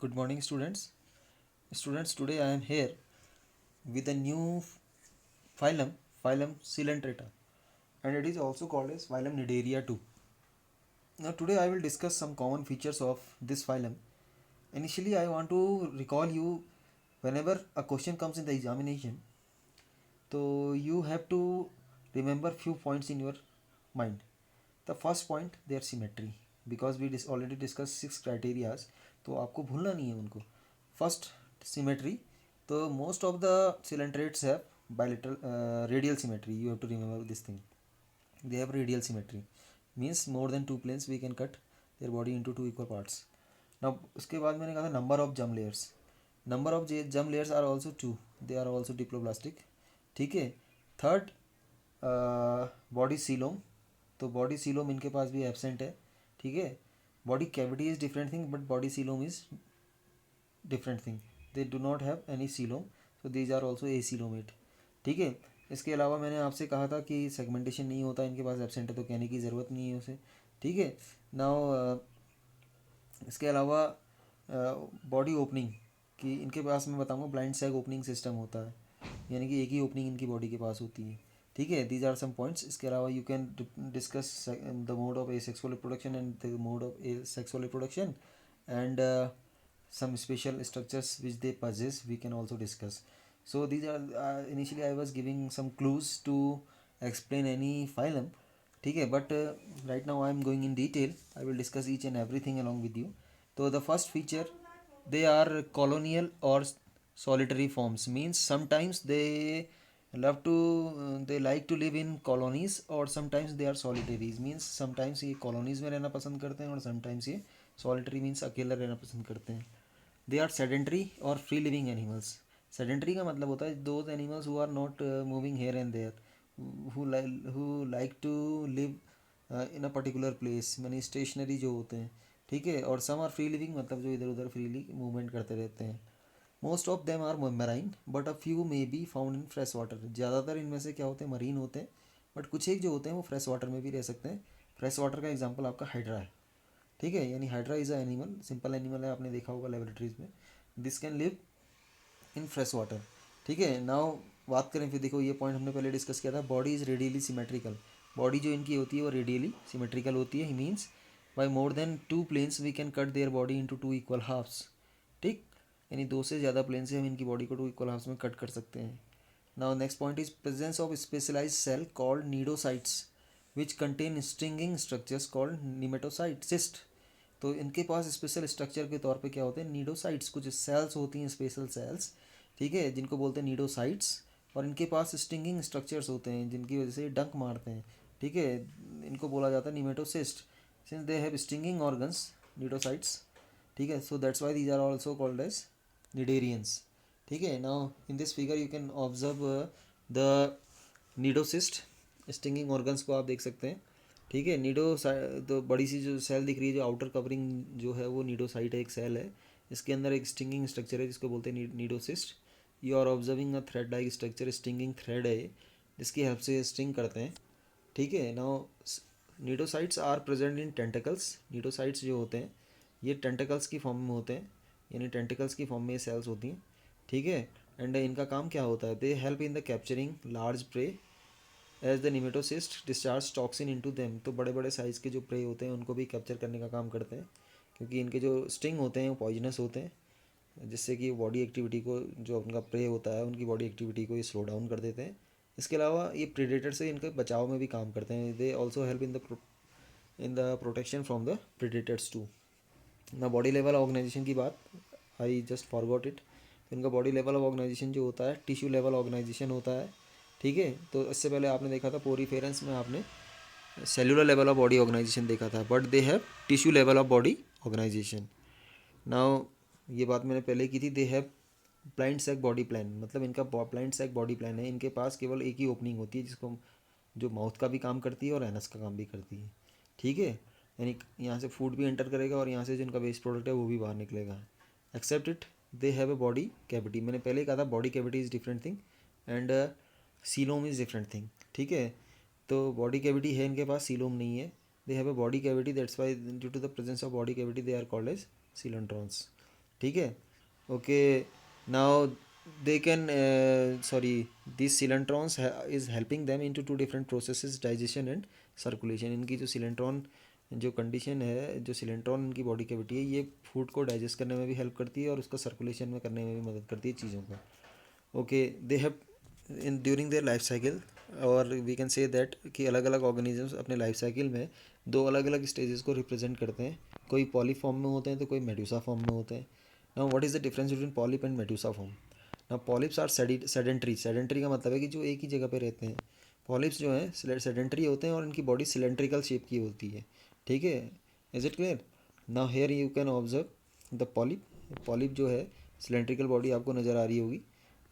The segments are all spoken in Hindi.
Good morning, students. Students, today I am here with a new phylum Coelenterata, and it is also called as phylum Cnidaria too. Now, today I will discuss some common features of this phylum. Initially, I want to recall you whenever a question comes in the examination, so you have to remember few points in your mind. The first point, their symmetry, because we already discussed 6 criterias, तो आपको भूलना नहीं है उनको. First, symmetry. So most of the coelentrates have bilateral radial symmetry. You have to remember this thing. They have radial symmetry. Means more than two planes we can cut their body into two equal parts. Now उसके बाद मैंने कहा था number of germ layers. Number of germ layers are also two. They are also diploblastic. ठीक है. Third, body coelom. तो बॉडी सीलोम इनके पास भी एबसेंट है. ठीक है. Body cavity is different thing but body coelom is different thing. They do not have any coelom, so these are also acoelomate. ठीक है. इसके अलावा मैंने आपसे कहा था कि सेगमेंटेशन नहीं होता, इनके पास एबसेंट है तो कहने की ज़रूरत नहीं है उसे. ठीक है. नाउ इसके अलावा बॉडी ओपनिंग कि इनके पास मैं बताऊंगा ब्लाइंड सैग ओपनिंग सिस्टम होता है, यानी कि एक ही ओपनिंग इनकी बॉडी के पास होती है. ठीक है. These are some points. इसके अलावा you can discuss the mode of A sexual reproduction and the mode of A sexual reproduction and some special structures which they possess we can also discuss. So these are initially I was giving some clues to explain any phylum. ठीक है. But right now I am going in detail. I will discuss each and everything along with you. So the first feature, they are colonial or solitary forms. Means sometimes they they like to live in colonies or sometimes they are solitaries. Means sometimes ये colonies में रहना पसंद करते हैं और sometimes ये solitary means अकेला रहना पसंद करते हैं. दे आर सेडेंट्री और फ्री लिविंग एनिमल्स. सेडेंट्री का मतलब होता है those animals who are not moving here and there, who like to live in a particular place, यानी स्टेशनरी जो होते हैं. ठीक है. और सम आर फ्री लिविंग, मतलब जो इधर उधर फ्रीली मूवमेंट करते रहते हैं. Most of them are marine but a few may be found in fresh water. ज़्यादातर इनमें से क्या होते हैं, मरीन होते हैं, बट कुछ एक जो होते हैं वो फ्रेश वाटर में भी रह सकते हैं. फ्रेश वाटर का एग्जाम्पल आपका हाइड्रा है. ठीक है. यानी hydra is a animal, simple animal है, आपने देखा होगा लेबोरेटरीज में. This can live in fresh water. ठीक है. नाउ बात करें फिर, देखो ये पॉइंट हमने पहले डिस्कस किया था. Body is radially symmetrical. Body जो इनकी होती है वो रेडियली सिमेट्रिकल होती है. He means by more than two planes we can cut their body into two equal halves. ठीक. यानी दो से ज़्यादा प्लेन से हम इनकी बॉडी को टू इक्वल हाफ्स में कट कर सकते हैं. Now next point is presence of specialised cell called cnidocytes which contain stringing structures called nematocyte cyst. तो इनके पास स्पेशल स्ट्रक्चर के तौर पे क्या होते हैं, नीडोसाइट्स. कुछ सेल्स होती हैं, स्पेशल सेल्स. ठीक है. जिनको बोलते हैं नीडोसाइट्स. और इनके पास स्टिंगिंग स्ट्रक्चर्स होते हैं जिनकी वजह से डंक मारते हैं. ठीक है. इनको बोला जाता है nematocyst since they have stinging organs, cnidocytes. ठीक है. So that's why these are also called as cnidarians. ठीक है. Now in this figure you can observe the cnidocyst. Stinging organs को आप देख सकते हैं. ठीक है. तो बड़ी सी जो सेल दिख रही है, जो आउटर कवरिंग जो है वो नीडोसाइट है, एक सेल है. इसके अंदर एक स्टिंगिंग स्ट्रक्चर है जिसको बोलते हैं cnidocyst. You are observing a thread like structure, stinging thread है जिसकी हेल्प से स्टिंग करते हैं. ठीक है. Now cnidocytes are present in tentacles. Cnidocytes जो होते हैं ये टेंटिकल्स की फॉर्म में होते हैं, यानी टेंटिकल्स की फॉर्म में ये सेल्स होती हैं. ठीक है. एंड इनका काम क्या होता है, they help in the capturing large prey as the nematocyst discharge toxin into them. तो बड़े बड़े साइज़ के जो प्रे होते हैं उनको भी कैप्चर करने का काम करते हैं, क्योंकि इनके जो स्टिंग होते हैं वो पॉइजनस होते हैं, जिससे कि बॉडी एक्टिविटी को, जो उनका प्रे होता है उनकी बॉडी एक्टिविटी को ये स्लो डाउन कर देते हैं. इसके अलावा ये प्रेडेटर से इनके बचाव में भी काम करते हैं. They also help in the protection from the predators too. ना बॉडी लेवल ऑर्गेनाइजेशन की बात, आई जस्ट फॉरगॉट इट. इनका बॉडी लेवल ऑफ ऑर्गेनाइजेशन जो होता है टिश्यू लेवल ऑर्गेनाइजेशन होता है. ठीक है. तो इससे पहले आपने देखा था पोरीफेरेंस में, आपने cellular level of body organisation देखा था, but they have tissue level of body organisation. Now ये बात मैंने पहले की थी. They have blind sac body plan, मतलब इनका ब्लाइंड सैक बॉडी प्लान है. इनके पास केवल एक ही ओपनिंग होती है जिसको, जो माउथ का भी काम करती है और एनस का काम भी करती है. ठीक है. यानी यहाँ से फूड भी एंटर करेगा और यहाँ से जो इनका वेस्ट प्रोडक्ट है वो भी बाहर निकलेगा. Except it they have a body cavity. मैंने पहले ही कहा था body cavity is different thing and coelom is different thing. ठीक है. तो बॉडी कैविटी है इनके पास, सीलोम नहीं है. They have a body cavity, that's why due to the presence of body cavity they are called as coelenterates. ठीक है. Okay. Now they can sorry, these coelenterons is helping them into two different processes, digestion and circulation. इनकी जो सिलेंट्रॉन जो कंडीशन है, जो सिलेंट्रॉन इनकी बॉडी कैविटी है, ये फूड को डाइजेस्ट करने में भी हेल्प करती है और उसका सर्कुलेशन में करने में भी मदद करती है चीज़ों को. Okay. They have in during their life cycle, और वी कैन से दैट कि अलग अलग ऑर्गेनिजम्स अपने लाइफ साइकिल में दो अलग अलग स्टेजेस को रिप्रेजेंट करते हैं. कोई पॉली फॉर्म में होते हैं तो कोई मेडुसा फॉर्म में होते हैं. Now what is the difference between polyp and medusa form? Now polyps are sedentary. Sedentary का मतलब है कि जो एक ही जगह पे रहते हैं. पॉलिप्स जो हैं सेडेंट्री होते हैं और इनकी बॉडी सिलेंड्रिकल शेप की होती है. ठीक है. Is it clear? Now here you can observe the polyp. Polyp जो है सिलेंड्रिकल बॉडी आपको नज़र आ रही होगी.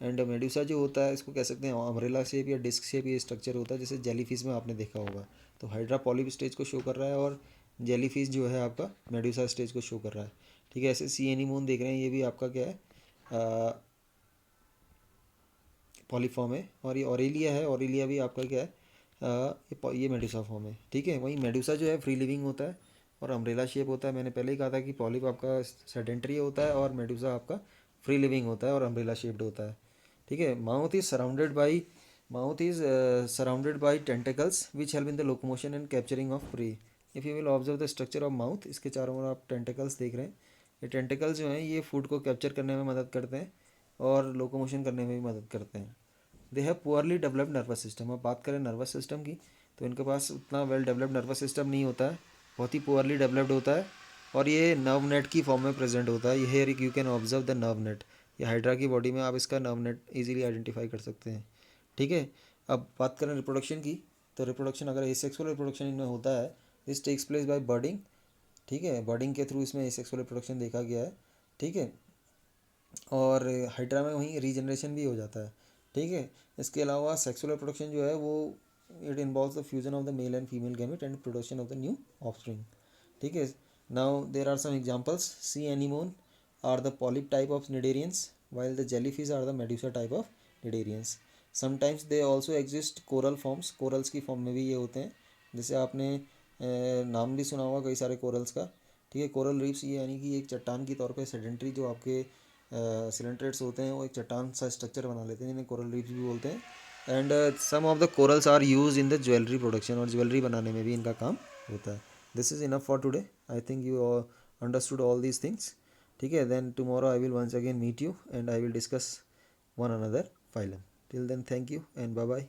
एंड मेडुसा जो होता है इसको कह सकते हैं अम्ब्रेला शेप या डिस्क शेप ये स्ट्रक्चर होता है, जैसे जेलीफिश में आपने देखा होगा. तो हाइड्रा पॉलिप स्टेज को शो कर रहा है और जेलीफिश जो है आपका मेडुसा स्टेज को शो कर रहा है. ठीक है. ऐसे सी एनीमोन देख रहे हैं, ये भी आपका क्या है, पॉलीफॉर्म है. और ये ऑरेलिया है, ऑरेलिया भी आपका क्या है, ये मेडुसा फॉर्म है. ठीक है. वहीं मेडुसा जो है फ्री लिविंग होता है और अम्ब्रेला शेप होता है. मैंने पहले ही कहा था कि पॉलिप आपका सेडेंट्री होता है और मेडुसा आपका फ्री लिविंग होता है और अम्ब्रेला शेप्ड होता है. ठीक है. Mouth is surrounded by tentacles which help in the locomotion and capturing of prey. If you will observe the structure of mouth, इसके चारों ओर आप टेंटिकल्स देख रहे हैं. ये टेंटिकल्स जो हैं ये फूड को कैप्चर करने में मदद करते हैं और लोकोमोशन करने में भी मदद करते हैं. They have poorly developed nervous system. अब बात करें नर्वस सिस्टम की, तो इनके पास उतना वेल डेवलप्ड नर्वस सिस्टम नहीं होता है, बहुत ही पुअरली डेवलप्ड होता है. और ये नर्व नेट की फॉर्म में प्रेजेंट होता है. ये here you can observe the nerve net. ये हाइड्रा की बॉडी में आप इसका नर्व नेट ईजिली आइडेंटिफाई कर सकते हैं. ठीक है. अब बात करें रिप्रोडक्शन की, तो रिप्रोडक्शन अगर एसेक्सुअल रिप्रोडक्शन इनमें होता है, दिस टेक्स प्लेस बाय बर्डिंग. ठीक है. बर्डिंग के थ्रू इसमें एसेक्सुअल रिप्रोडक्शन देखा गया है. ठीक है. और हाइड्रा में वहीं रीजनरेशन भी हो जाता है. ठीक है. इसके अलावा सेक्सुअल रिप्रोडक्शन जो है वो it involves the fusion of the male and female gamete and production of the new offspring. ठीक है. Now there are some examples. Sea anemone are the polyp type of cnidarians while the jellyfish are the medusa type of cnidarians. Sometimes they also exist coral forms. corals की फॉर्म में भी ये होते हैं. जैसे आपने नाम भी सुना होगा कई सारे कोरल्स का. ठीक है. कोरल रीफ्स ये यानी कि एक चट्टान की तौर पे सेडेंट्री जो आपके सिलेंट्रेट्स होते हैं वो एक चट्टान सा स्ट्रक्चर बना लेते हैं, जिन्हें कोरल रीफ्स भी बोलते हैं. And some of the corals are use in the jewellery production, और ज्वेलरी बनाने में भी इनका काम होता है. This is enough for today. I think you understood all these things. ठीक है. Then tomorrow I will once again meet you and I will discuss one another phylum. Till then, thank you and bye bye.